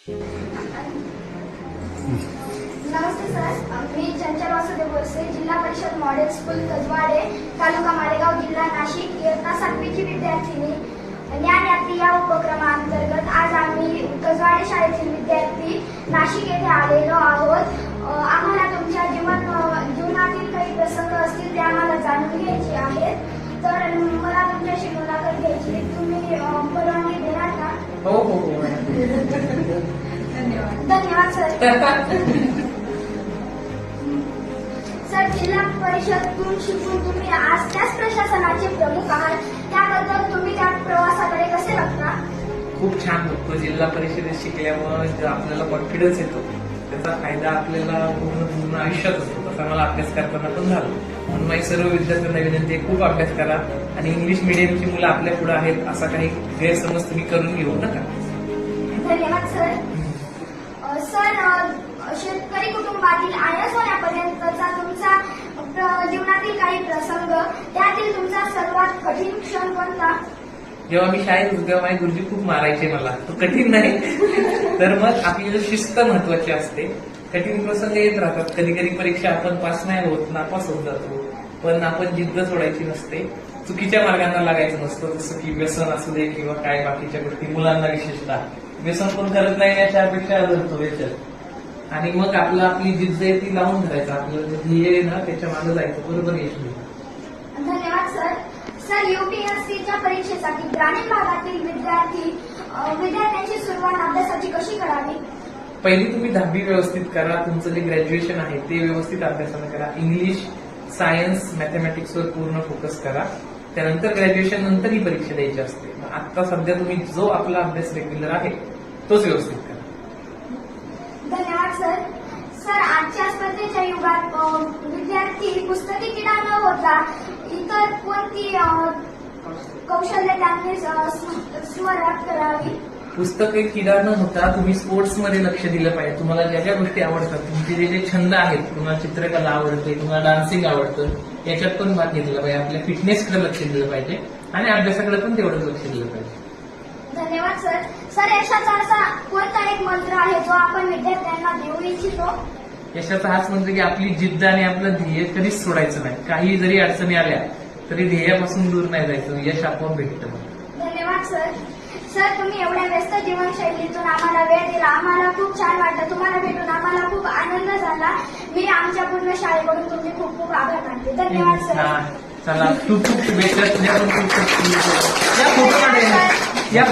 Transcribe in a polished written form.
नमस्ते sir, मी चंचल वासुदेव बोरसे, जिल्हा परिषद model school तजवाडे, तालुका मालेगाव, जिल्हा नाशिक, इयत्ता 7वीची विद्यार्थिनी. ज्ञानयात्री या उपक्रमांतर्गत आज आम्ही तजवाडे शाळेतील विद्यार्थी नाशिक येथे आलेलो आहोत. आम्हाला तुमच्या जीवनातील काही प्रसंग असतील ते आम्हाला जाणून घ्यायचे आहेत. तर मला तुमच्याशी मुलाखत घ्यायची, तुम्ही परवानगी देणार का? हो हो हो. धन्यवाद सर. सर, जिल्हा परिषदतून शिकून तुम्ही आज त्याच प्रशासनाचे प्रमुख आहात, त्याबद्दल तुम्ही त्या प्रवासाकडे कसे बघता? खूप छान होतो. जिल्हा परिषदेत शिकल्यामुळे जो आपल्याला कॉन्फिडन्स येतो त्याचा फायदा आपल्याला पूर्ण आयुष्यात असतो. तसा मला अभ्यास करताना पण झाला. म्हणून माझी सर्व विद्यार्थ्यांना विनंती आहे, खूप अभ्यास करा आणि इंग्लिश मिडियमची मुलं आपल्या पुढे आहेत असा काही गैरसमज तुम्ही करून घेऊ नका. धन्यवाद सर. सर, शेतकरी कुटुंबातील आयस होण्यापर्यंतचा तुमचा जीवनातील काही प्रसंग, त्यातील तुमचा सर्वात कठीण क्षण कोणता? जेव्हा मी शाळेत होतो तेव्हा माझे गुरुजी खूप मारायचे मला. तो कठीण नाही. तर मग आपली शिस्त महत्वाची असते. कठीण प्रसंग येत राहतात. कधी कधी परीक्षा आपण पास नाही होत, नापास होत जातो, पण आपण जिद्द सोडायची नसते. चुकीच्या मार्गांना लागायचं नसतं. जसं की व्यसन असू दे किंवा काय बाकीच्या गोष्टी, मुलांना विशेषतः व्यसन कोण करत नाही याच्या अपेक्षा धरतो याच्यात. आणि मग आपली जिद्द आहे ती लावून धरायचं. आपलं ध्येय आहे ना त्याच्या मागे जायचं, बरोबर यश मिळेल. धन्यवाद सर. सर, UPSCच्या परीक्षेसाठी ग्रामीण भागातील विद्यार्थ्यांची सुरुवात अभ्यासाची कशी करावी? पहिली तुम्ही 10वी व्यवस्थित करा. तुमचं जे ग्रॅज्युएशन आहे ते व्यवस्थित अभ्यासानं करा. इंग्लिश, सायन्स, मॅथमॅटिक्सवर पूर्ण फोकस करा. त्यानंतर ग्रॅज्युएशन नंतर ही परीक्षा द्यायची असते. आता सध्या तुम्ही जो आपला अभ्यास रेग्युलर आहे तोच व्यवस्थित करा. धन्यवाद सर. सर, आजच्या स्पर्धेच्या युगात विद्यार्थी पुस्तकी किडा न होता इतर कोणती कौशल्य त्यांनी स्मरणात करावी? पुस्तके किडा न होता तुम्ही स्पोर्ट्समध्ये लक्ष दिलं पाहिजे. तुम्हाला ज्या ज्या गोष्टी आवडतात, तुमचे जे छंद आहेत, तुम्हाला चित्रकला आवडते, तुम्हाला डान्सिंग आवडतं, याच्यात पण भाग घेतला पाहिजे. आपल्या फिटनेसकडे लक्ष दिलं पाहिजे आणि अभ्यासाकडे पण तेवढंच लक्ष दिलं पाहिजे. धन्यवाद सर. सर, यशाचा असा कोणता एक मंत्र आहे जो आपण विद्यार्थ्यांना देऊ इच्छितो? यशाचा हाच मंत्र की आपली जिद्द आणि आपलं ध्येय कधीच सोडायचं नाही. काही जरी अडचणी आल्या तरी ध्येयापासून दूर नाही जायचं. यश आपोआप भेटतं. धन्यवाद सर. सर, तुम्ही एवढ्या व्यस्त जीवनशैलीतून आम्हाला वेळ दिला, आम्हाला खूप छान वाटलं. तुम्हाला भेटून आम्हाला खूप आनंद झाला. मी आमच्या पूर्ण शाळेकडून तुमचे खूप खूप आभार मानते. धन्यवाद सर. चला, खूप खूप शुभेच्छा. तुझ्या पण खूप खूप शुभेच्छा. या फोटोमध्ये या